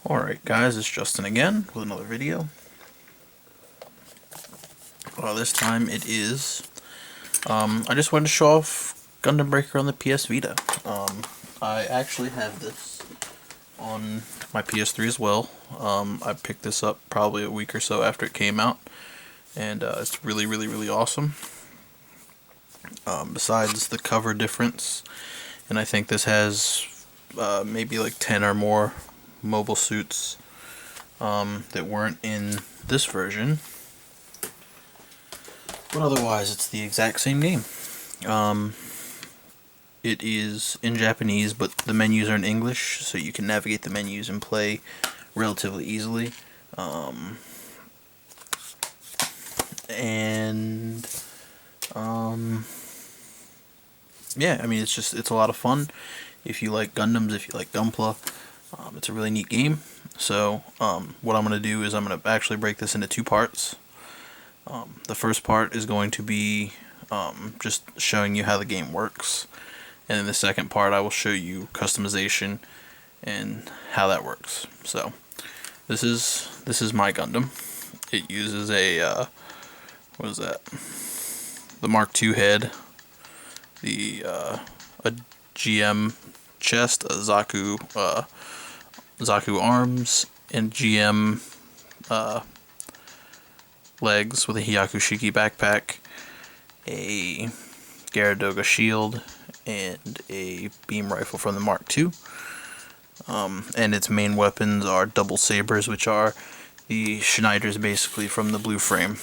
Alright guys, it's Justin again with another video. This time it is, I just wanted to show off Gundam Breaker on the PS Vita. I actually have this on my PS3 as well. I picked this up probably a week or so after it came out, and it's really awesome. Besides the cover difference, and I think this has maybe like 10 or more mobile suits that weren't in this version, but otherwise it's the exact same game. It is in Japanese, but the menus are in English, so you can navigate the menus and play relatively easily. Yeah, I mean, it's a lot of fun if you like Gundams, if you like Gunpla. It's a really neat game. So what I'm going to do is I'm going to actually break this into two parts. The first part is going to be just showing you how the game works, and then the second part I will show you customization and how that works. So this is my Gundam. It uses a what is that? The Mark II head, a GM chest, a Zaku arms, and GM legs with a Hyakushiki backpack, a Garadoga shield, and a beam rifle from the Mark II. And its main weapons are double sabers, which are the Schneiders basically from the blue frame.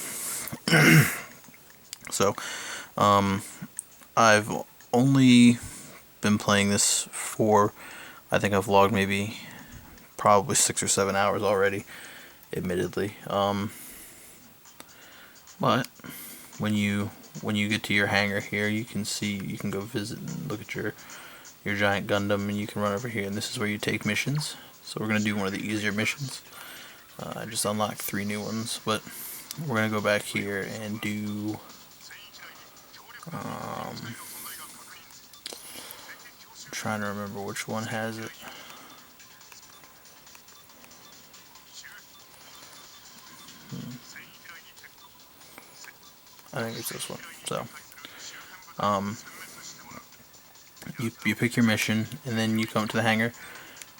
So I've only been playing this for, I think I've logged probably 6 or 7 hours already, admittedly. But when you get to your hangar here, you can go visit and look at your giant Gundam, and you can run over here, and this is where you take missions. So we're gonna do one of the easier missions. I just unlocked 3 new ones, but we're gonna go back here and do I'm trying to remember which one has it. I think it's this one. So you pick your mission, and then you come to the hangar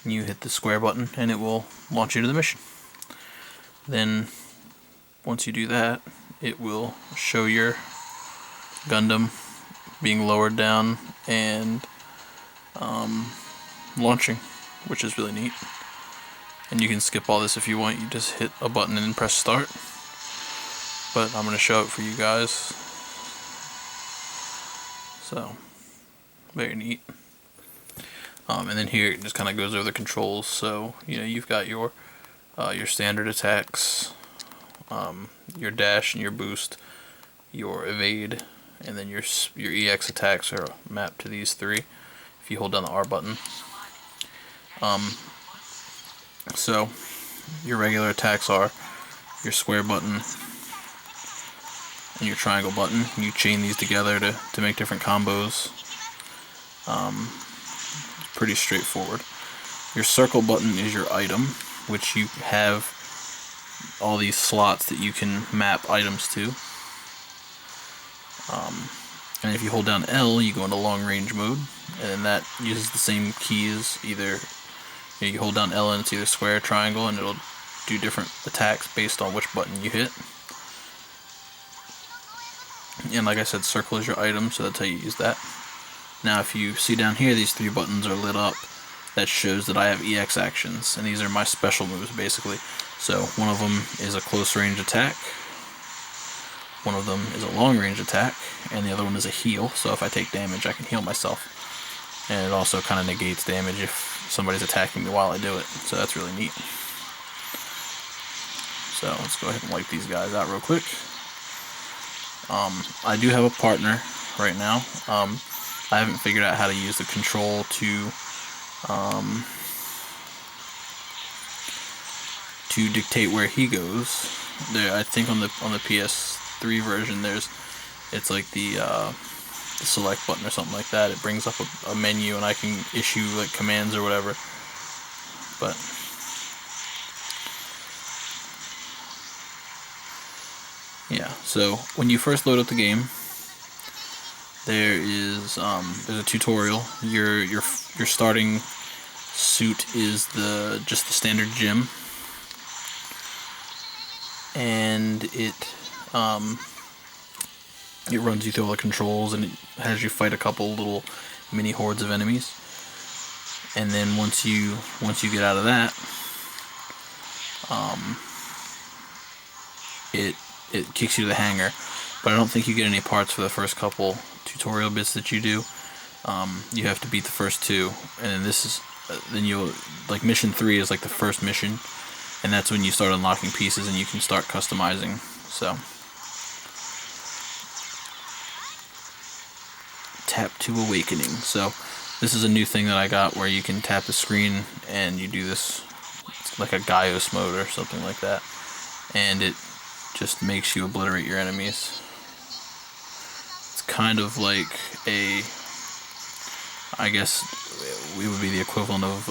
and you hit the square button, and it will launch you to the mission. Then once you do that, it will show your Gundam being lowered down and launching, which is really neat. And you can skip all this if you want. You just hit a button and then press start. But I'm going to show it for you guys. So, very neat. And then here it just kind of goes over the controls. So, you've got your standard attacks, your dash and your boost, your evade, and then your EX attacks are mapped to these 3 if you hold down the R button. So your regular attacks are your square button and your triangle button. You chain these together to make different combos. It's pretty straightforward. Your circle button is your item, which you have all these slots that you can map items to. And if you hold down L, you go into long range mode, and that uses the same keys. Either you hold down L and it's either square or triangle, and it'll do different attacks based on which button you hit. And like I said, circle is your item, so that's how you use that. Now if you see down here, these 3 buttons are lit up. That shows that I have EX actions, and these are my special moves basically. So one of them is a close range attack, one of them is a long range attack, and the other one is a heal. So if I take damage, I can heal myself. And it also kind of negates damage if somebody's attacking me while I do it. So that's really neat. So let's go ahead and wipe these guys out real quick. I do have a partner right now. I haven't figured out how to use the control to dictate where he goes. There, I think on the PS3 version, it's like the select button or something like that. It brings up a menu, and I can issue like commands or whatever. But Yeah, so when you first load up the game, there's a tutorial. Your starting suit is just the standard gym, and it runs you through all the controls, and it has you fight a couple little mini hordes of enemies. And then once you get out of that, it kicks you to the hangar. But I don't think you get any parts for the first couple tutorial bits that you do. You have to beat the first two, and then then you'll, like, mission 3 is like the first mission, and that's when you start unlocking pieces and you can start customizing. So tap to awakening. So this is a new thing that I got where you can tap the screen and you do this. It's like a Gaios mode or something like that, and it just makes you obliterate your enemies. It's kind of like I guess we would be the equivalent of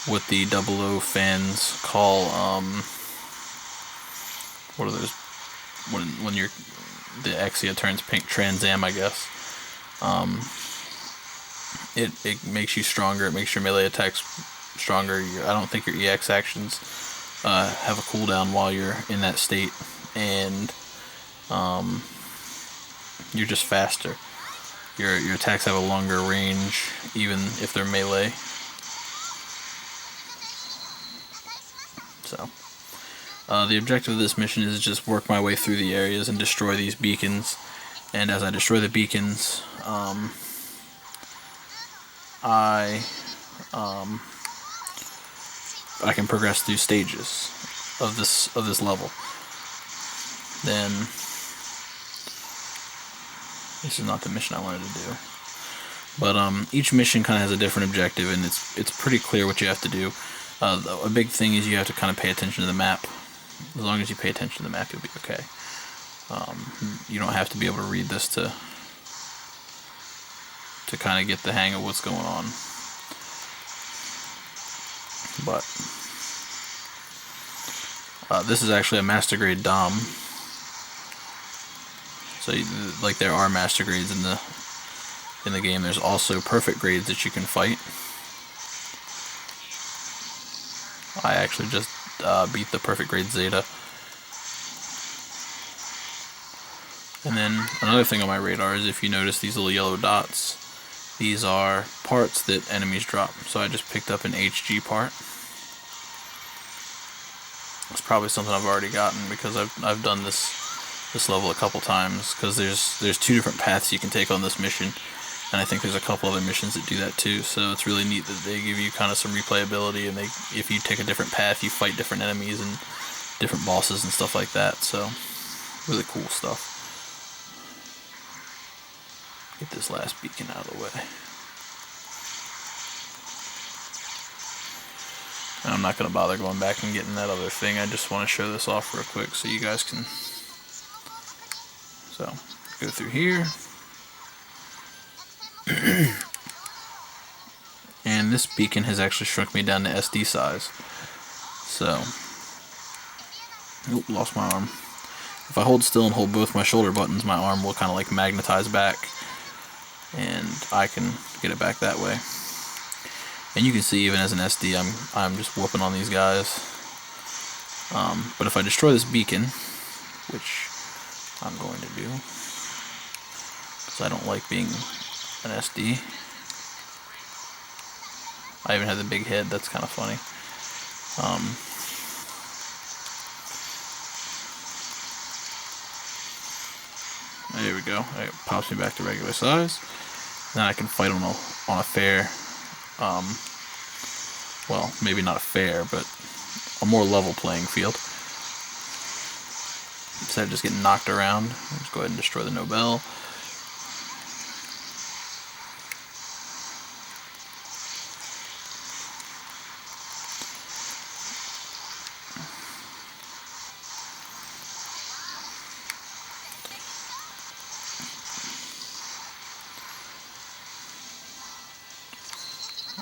what the 00 fans call what are those when the Exia turns pink, Trans Am, I guess. It makes you stronger. It makes your melee attacks stronger. I don't think your EX actions have a cooldown while you're in that state, and you're just faster. Your attacks have a longer range, even if they're melee. So the objective of this mission is just work my way through the areas and destroy these beacons. And as I destroy the beacons, I can progress through stages of this level. Then this is not the mission I wanted to do, but each mission kind of has a different objective, and it's pretty clear what you have to do. A big thing is you have to kind of pay attention to the map. As long as you pay attention to the map, you'll be okay. You don't have to be able to read this to kind of get the hang of what's going on. But this is actually a master grade Dom. So like there are master grades in the game. There's also perfect grades that you can fight. I actually just beat the perfect grade Zeta. And then another thing on my radar is, if you notice these little yellow dots, these are parts that enemies drop. So I just picked up an HG part. It's probably something I've already gotten because I've done this level a couple times, because there's 2 different paths you can take on this mission, and I think there's a couple other missions that do that too. So it's really neat that they give you kind of some replayability, and if you take a different path, you fight different enemies and different bosses and stuff like that. So really cool stuff. Get this last beacon out of the way. And I'm not going to bother going back and getting that other thing. I just want to show this off real quick so you guys can... So, go through here. And this beacon has actually shrunk me down to SD size. So... Oop, lost my arm. If I hold still and hold both my shoulder buttons, my arm will kind of like magnetize back, and I can get it back that way. And you can see, even as an SD, I'm just whooping on these guys. But if I destroy this beacon, which I'm going to do, because I don't like being an SD. I even have the big head. That's kind of funny. There we go. It pops me back to regular size. Then I can fight on a fair, well, maybe not a fair, but a more level playing field. Instead of just getting knocked around, let's go ahead and destroy the Nobel.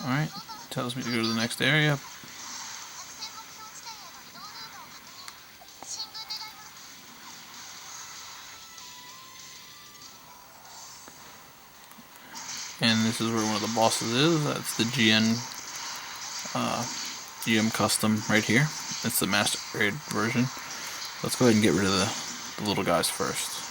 Alright, tells me to go to the next area. and this is where one of the bosses is. That's the GM custom right here. It's the master grade version. Let's go ahead and get rid of the little guys first.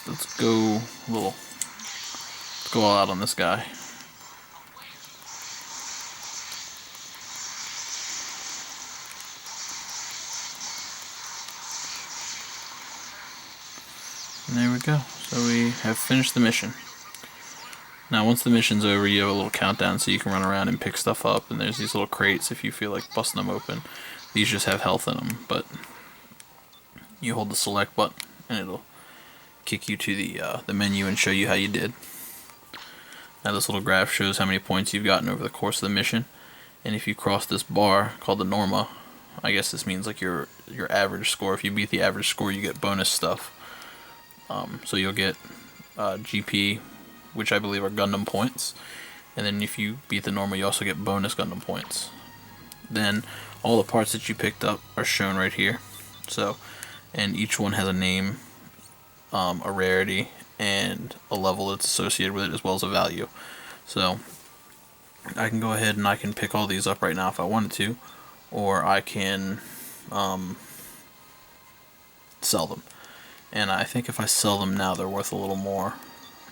Let's go let's go all out on this guy. And there we go. So we have finished the mission. Now once the mission's over, you have a little countdown so you can run around and pick stuff up, and there's these little crates if you feel like busting them open. These just have health in them, but you hold the select button and it'll kick you to the menu and show you how you did. Now this little graph shows how many points you've gotten over the course of the mission, and if you cross this bar called the norma, I guess this means like your average score. If you beat the average score, you get bonus stuff. So you'll get GP, which I believe are Gundam points, and then if you beat the normal, you also get bonus Gundam points. Then all the parts that you picked up are shown right here. So, and each one has a name, a rarity, and a level that's associated with it, as well as a value. So I can go ahead and I can pick all these up right now if I wanted to, or I can sell them. And I think if I sell them now, they're worth a little more.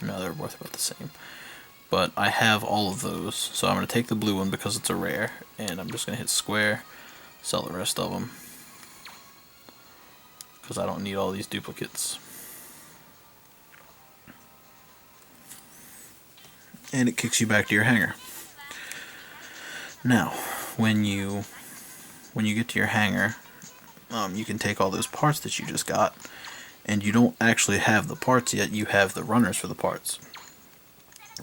No, they're worth about the same. But I have all of those, so I'm going to take the blue one because it's a rare, and I'm just going to hit square, sell the rest of them, because I don't need all these duplicates. And it kicks you back to your hangar. Now, when you get to your hangar, you can take all those parts that you just got, and you don't actually have the parts yet, you have the runners for the parts.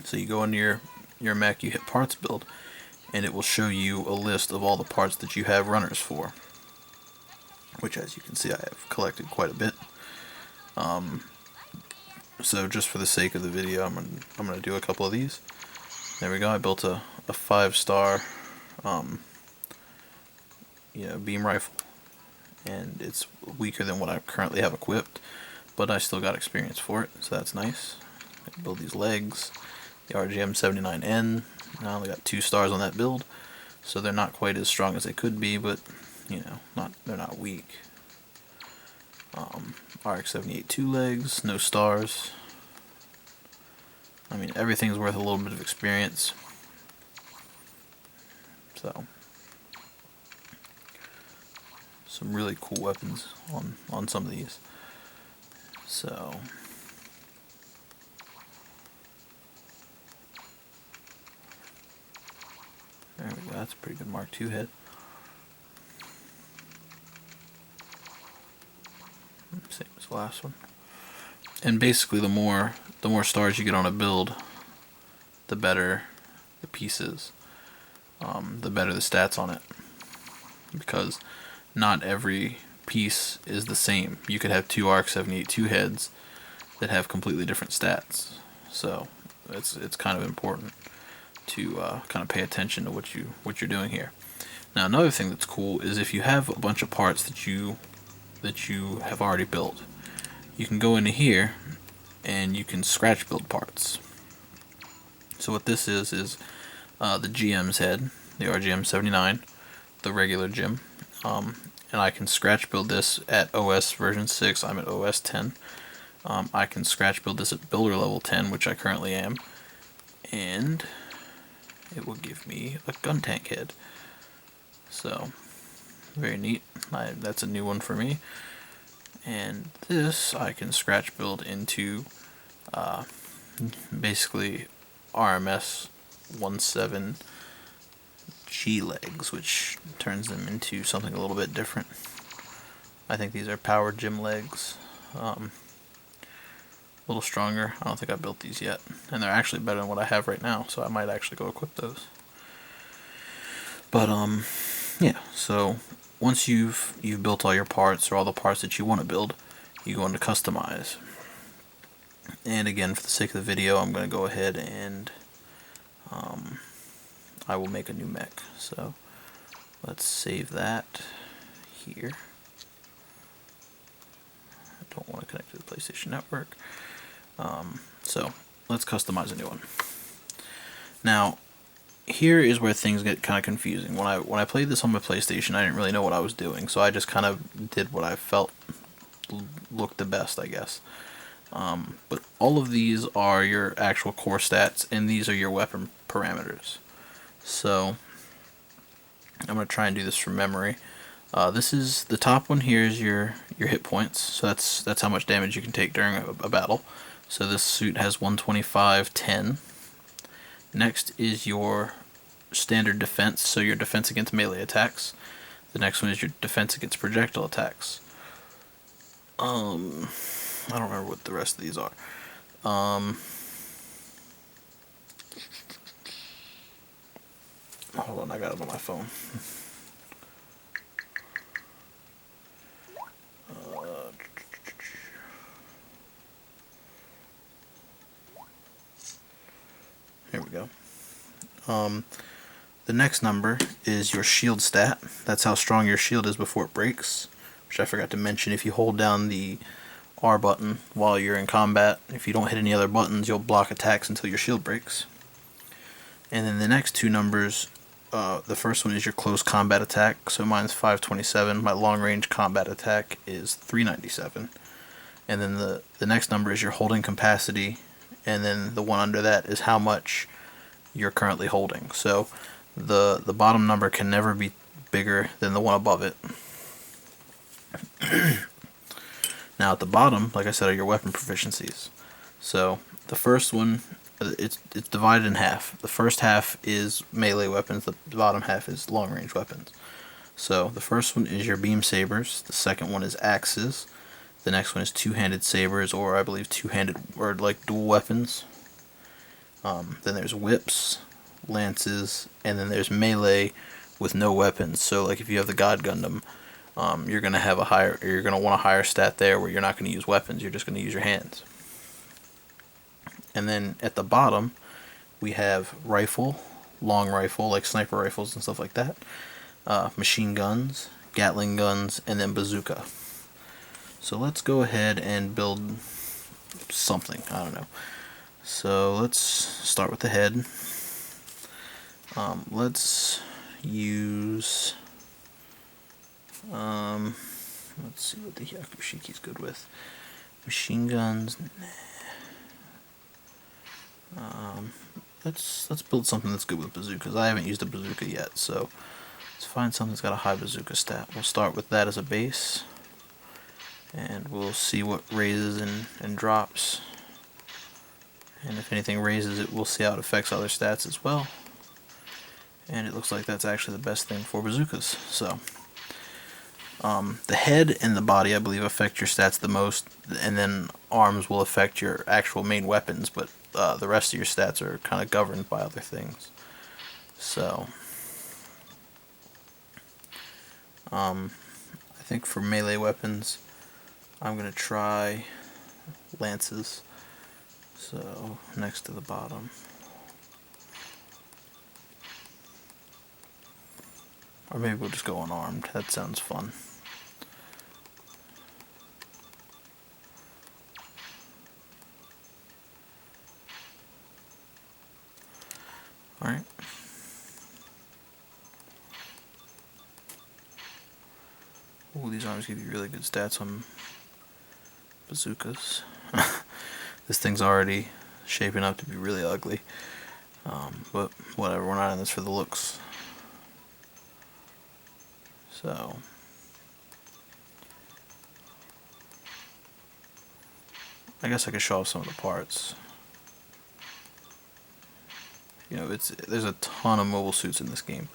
So you go into your mech, you hit parts build, and it will show you a list of all the parts that you have runners for, which, as you can see, I have collected quite a bit. So just for the sake of the video, I'm gonna do a couple of these. There we go. I built a 5-star beam rifle, and it's weaker than what I currently have equipped, but I still got experience for it, so that's nice. I build these legs, the RGM-79N. I only got 2 stars on that build, so they're not quite as strong as they could be, but they're not weak. RX-78 2 legs, no stars. I mean, everything's worth a little bit of experience. So, some really cool weapons on some of these. So, there we go. That's a pretty good Mark II head. Same as the last one. And basically, the more stars you get on a build, the better the pieces, the better the stats on it. Because not every piece is the same. You could have 2 RX-78 2 heads that have completely different stats. So it's kind of important to kind of pay attention to what you're doing here. Now, another thing that's cool is if you have a bunch of parts that you have already built, you can go into here and you can scratch build parts. So what this is the GM's head, the RGM-79, the regular GM, and I can scratch build this at OS version 6. I'm at OS 10. I can scratch build this at builder level 10, which I currently am, and it will give me a gun tank head. So very neat. That's a new one for me. And this I can scratch build into basically RMS 17 G legs, which turns them into something a little bit different. I think these are powered gym legs. A little stronger. I don't think I built these yet, and they're actually better than what I have right now, so I might actually go equip those. But yeah, so once you've built all your parts, or all the parts that you want to build, you go into customize, And again, for the sake of the video, I'm going to go ahead and I will make a new mech. So let's save that here. I don't want to connect to the PlayStation Network. So let's customize a new one. Now, here is where things get kind of confusing. When I played this on my PlayStation, I didn't really know what I was doing, so I just kind of did what I felt looked the best, I guess. But all of these are your actual core stats, and these are your weapon parameters. So I'm going to try and do this from memory. This is the top one here is your hit points, so that's how much damage you can take during a battle. So this suit has 125, 10. Next is your standard defense, so your defense against melee attacks. The next one is your defense against projectile attacks. I don't remember what the rest of these are. Hold on, I got it on my phone. Here we go. The next number is your shield stat. That's how strong your shield is before it breaks, which I forgot to mention. If you hold down the R button while you're in combat, if you don't hit any other buttons, you'll block attacks until your shield breaks. And then the next two numbers, the first one is your close combat attack, so mine's 527. My long range combat attack is 397. And then the next number is your holding capacity, and then the one under that is how much you're currently holding. So the bottom number can never be bigger than the one above it. Now at the bottom, like I said, are your weapon proficiencies. So the first one, it's divided in half. The first half is melee weapons, the bottom half is long range weapons. So the first one is your beam sabers, the second one is axes, the next one is two-handed sabers, or I believe two-handed, or like dual weapons. Then there's whips, lances, and then there's melee with no weapons. So like if you have the God Gundam, you're gonna have you're gonna want a higher stat there where you're not gonna use weapons. You're just gonna use your hands. And then at the bottom, we have rifle, long rifle, like sniper rifles and stuff like that, machine guns, Gatling guns, and then bazooka. So let's go ahead and build something. I don't know. So let's start with the head. Let's use. Let's see what the Yakushiki's good with. Machine guns. Nah. Let's build something that's good with bazookas. I haven't used a bazooka yet, so let's find something that's got a high bazooka stat. We'll start with that as a base, and we'll see what raises and drops. And if anything raises it, we'll see how it affects other stats as well. And it looks like that's actually the best thing for bazookas. So the head and the body, I believe, affect your stats the most, and then arms will affect your actual main weapons, but the rest of your stats are kind of governed by other things. So I think for melee weapons, I'm going to try lances. So next to the bottom. Or maybe we'll just go unarmed. That sounds fun. Alright. Ooh, these arms give you really good stats on bazookas. This thing's already shaping up to be really ugly. But whatever, we're not in this for the looks. So I guess I could show off some of the parts. You know, there's a ton of mobile suits in this game,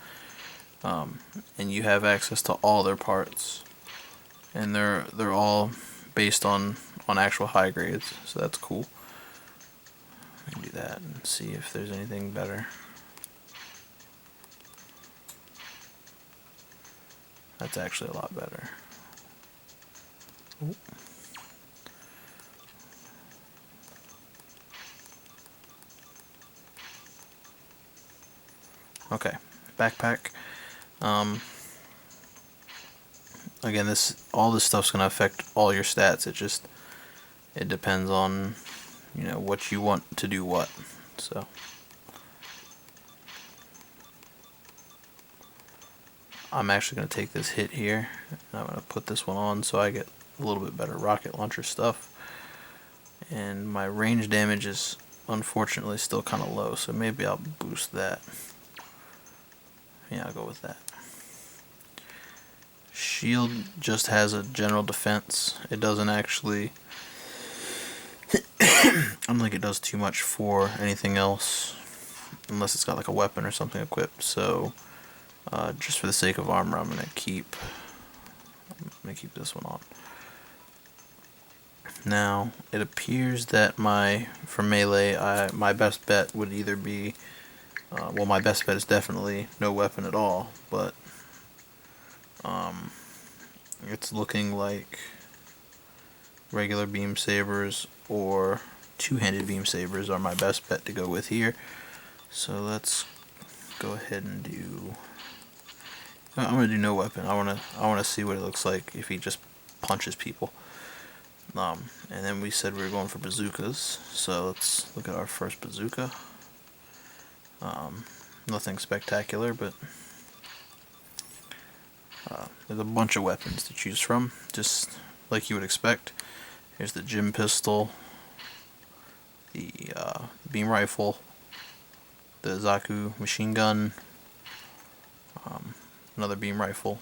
and you have access to all their parts, and they're all based on actual high grades, so that's cool. I can do that and see if there's anything better. That's actually a lot better. Ooh. Okay, backpack. Again, all this stuff's gonna affect all your stats. It depends on, what you want to do what. So I'm actually gonna take this hit here, and I'm gonna put this one on so I get a little bit better rocket launcher stuff. And my range damage is unfortunately still kind of low, so maybe I'll boost that. Yeah, I'll go with that. Shield just has a general defense. It doesn't actually I don't think it does too much for anything else, unless it's got like a weapon or something equipped. So just for the sake of armor, I'm gonna keep this one on. Now it appears that for melee, my best bet would either be well, my best bet is definitely no weapon at all, but it's looking like regular beam sabers or two-handed beam sabers are my best bet to go with here. So let's go ahead and do. I'm gonna do no weapon. I wanna see what it looks like if he just punches people. And then we said we were going for bazookas. So let's look at our first bazooka. Nothing spectacular, but there's a bunch of weapons to choose from, just like you would expect. Here's the gym pistol, the beam rifle, the Zaku machine gun, another beam rifle,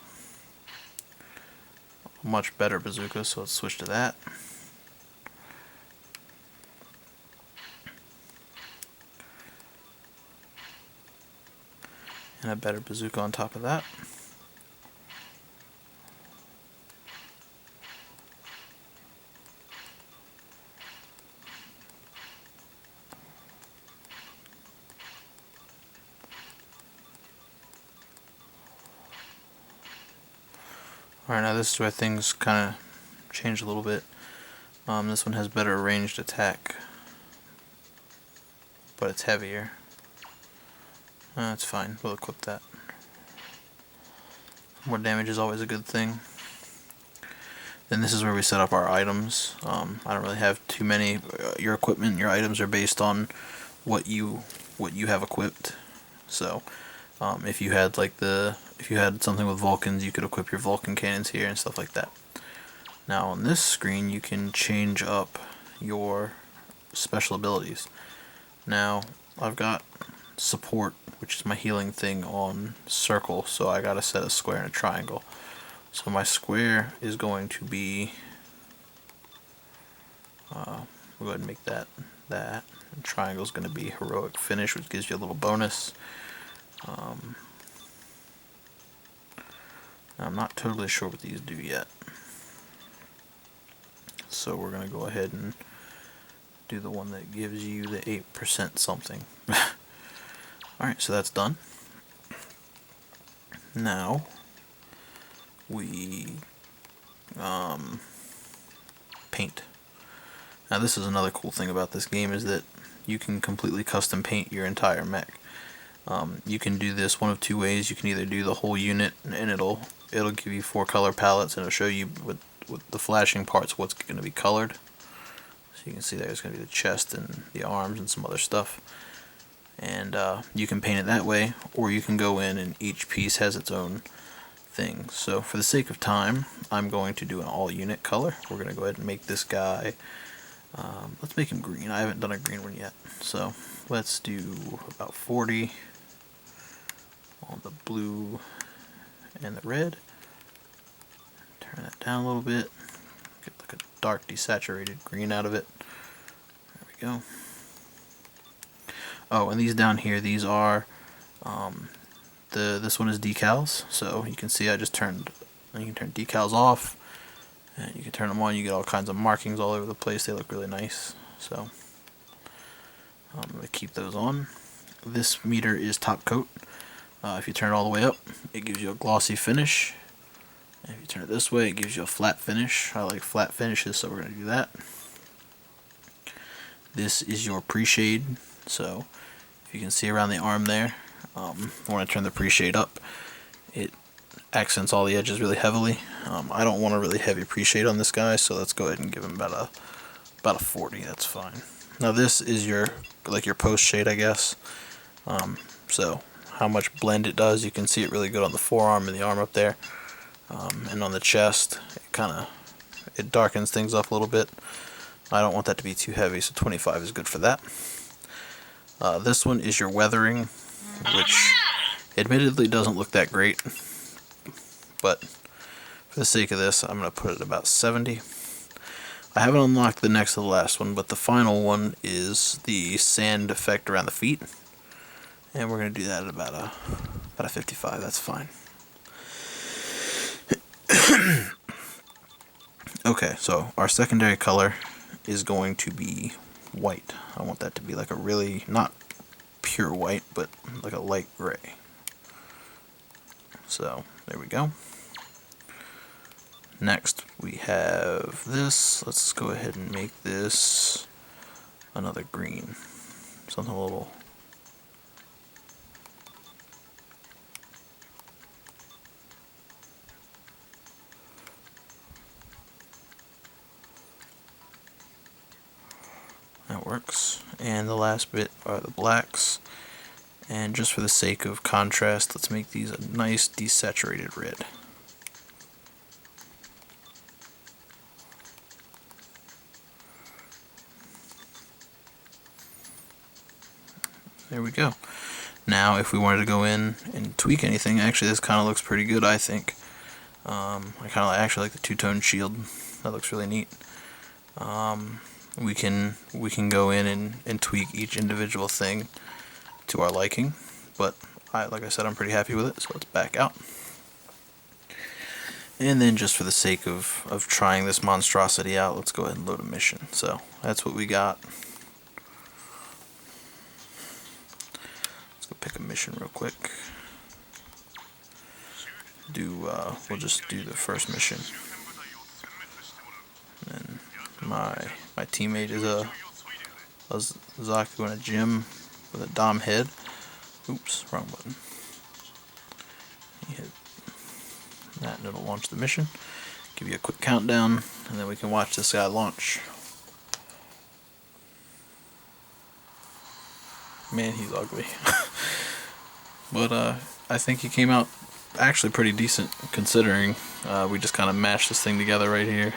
a much better bazooka, so let's switch to that. And a better bazooka on top of that. Alright, now this is where things kind of change a little bit. This one has better ranged attack, but it's heavier. That's fine, we'll equip that. More damage is always a good thing. Then this is where we set up our items. I don't really have too many. Your equipment, your items are based on what you have equipped. So if you had something with Vulcans, you could equip your Vulcan cannons here and stuff like that. Now on this screen you can change up your special abilities. Now I've got support, which is my healing thing, on circle, so I gotta set a square and a triangle. So my square is going to be we'll go ahead and make that. And triangle is going to be heroic finish, which gives you a little bonus. I'm not totally sure what these do yet, so we're going to go ahead and do the one that gives you the 8% something. Alright, so that's done. Now we paint. Now this is another cool thing about this game, is that you can completely custom paint your entire mech. You can do this one of two ways. You can either do the whole unit and it'll give you 4 color palettes, and it'll show you with the flashing parts what's going to be colored. So you can see there's going to be the chest and the arms and some other stuff. And you can paint it that way, or you can go in and each piece has its own thing. So for the sake of time, I'm going to do an all unit color. We're going to go ahead and make this guy, let's make him green. I haven't done a green one yet, so let's do about 40 on the blue and the red. Turn that down a little bit, get like a dark desaturated green out of it. There we go. Oh, and these down here, these are this one is decals, so you can see I just turned, you can turn decals off and you can turn them on. You get all kinds of markings all over the place. They look really nice, so I'm going to keep those on. This meter is top coat. If you turn it all the way up, it gives you a glossy finish, and if you turn it this way, it gives you a flat finish. I like flat finishes, so we're going to do that. This is your pre-shade, so if you can see around the arm there, When I turn the pre-shade up, it accents all the edges really heavily. I don't want a really heavy pre-shade on this guy, so let's go ahead and give him about a 40. That's fine. Now this is your post shade, I guess. So how much blend it does, you can see it really good on the forearm and the arm up there, and on the chest. It darkens things up a little bit. I don't want that to be too heavy, so 25 is good for that. This one is your weathering, which admittedly doesn't look that great, but for the sake of this, I'm going to put it at about 70. I haven't unlocked the next to the last one, but the final one is the sand effect around the feet, and we're going to do that at about a 55. That's fine. Okay, so our secondary color is going to be white. I want that to be like a really, not pure white, but like a light gray. So there we go. Next we have this. Let's go ahead and make this another green. Something a little... That works. And the last bit are the blacks. And just for the sake of contrast, let's make these a nice desaturated red. There we go. Now if we wanted to go in and tweak anything, actually this kind of looks pretty good, I think. I kind of actually like the two-tone shield. That looks really neat. We can go in and tweak each individual thing to our liking, but like I said, I'm pretty happy with it, so let's back out. And then just for the sake of trying this monstrosity out, let's go ahead and load a mission. So that's what we got. Let's go pick a mission real quick. We'll just do the first mission. And my teammate is a Zaku in a gym with a Dom head. Oops, wrong button. You hit that and it'll launch the mission. Give you a quick countdown, and then we can watch this guy launch. Man, he's ugly. But I think he came out actually pretty decent, considering we just kind of mashed this thing together right here.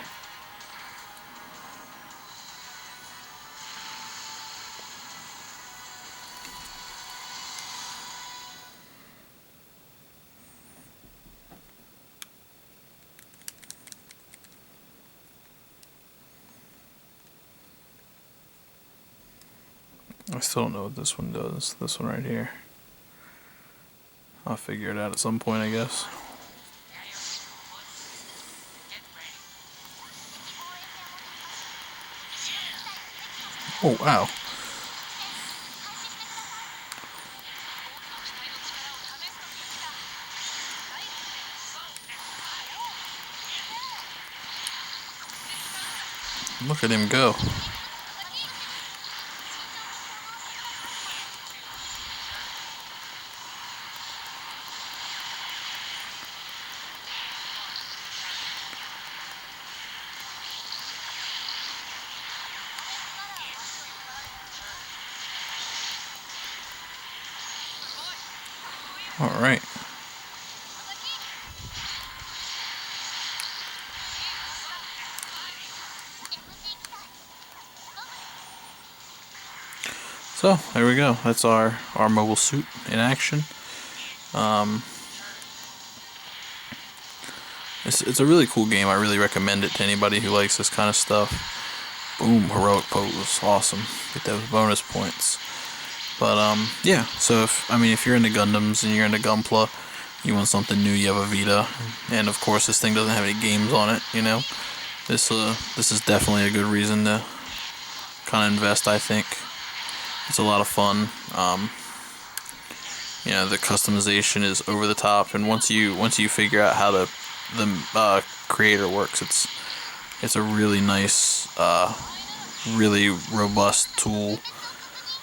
I still don't know what this one does. This one right here. I'll figure it out at some point, I guess. Oh, wow. Look at him go. All right. So there we go. That's our mobile suit in action. It's a really cool game. I really recommend it to anybody who likes this kind of stuff. Boom, heroic pose, awesome. Get those bonus points. But yeah. So if you're into Gundams and you're into Gunpla, you want something new, you have a Vita, and of course this thing doesn't have any games on it. You know, this is definitely a good reason to kind of invest. I think it's a lot of fun. You know, the customization is over the top, and once you figure out how the creator works, it's a really nice, really robust tool.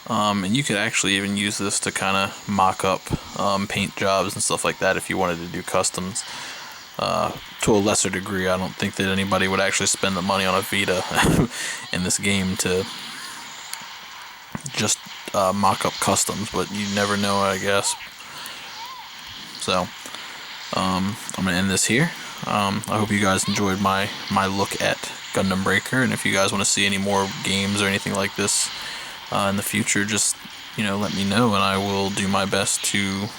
And you could actually even use this to kind of mock up paint jobs and stuff like that if you wanted to do customs. To a lesser degree, I don't think that anybody would actually spend the money on a Vita in this game to just mock up customs, but you never know, I guess. So, I'm going to end this here. I hope you guys enjoyed my look at Gundam Breaker, and if you guys want to see any more games or anything like this in the future, just let me know, and I will do my best to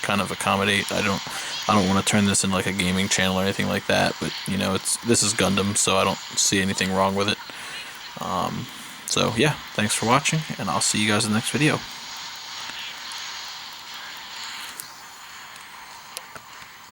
kind of accommodate. I don't want to turn this into like a gaming channel or anything like that, but this is Gundam, so I don't see anything wrong with it. So yeah, thanks for watching, and I'll see you guys in the next video.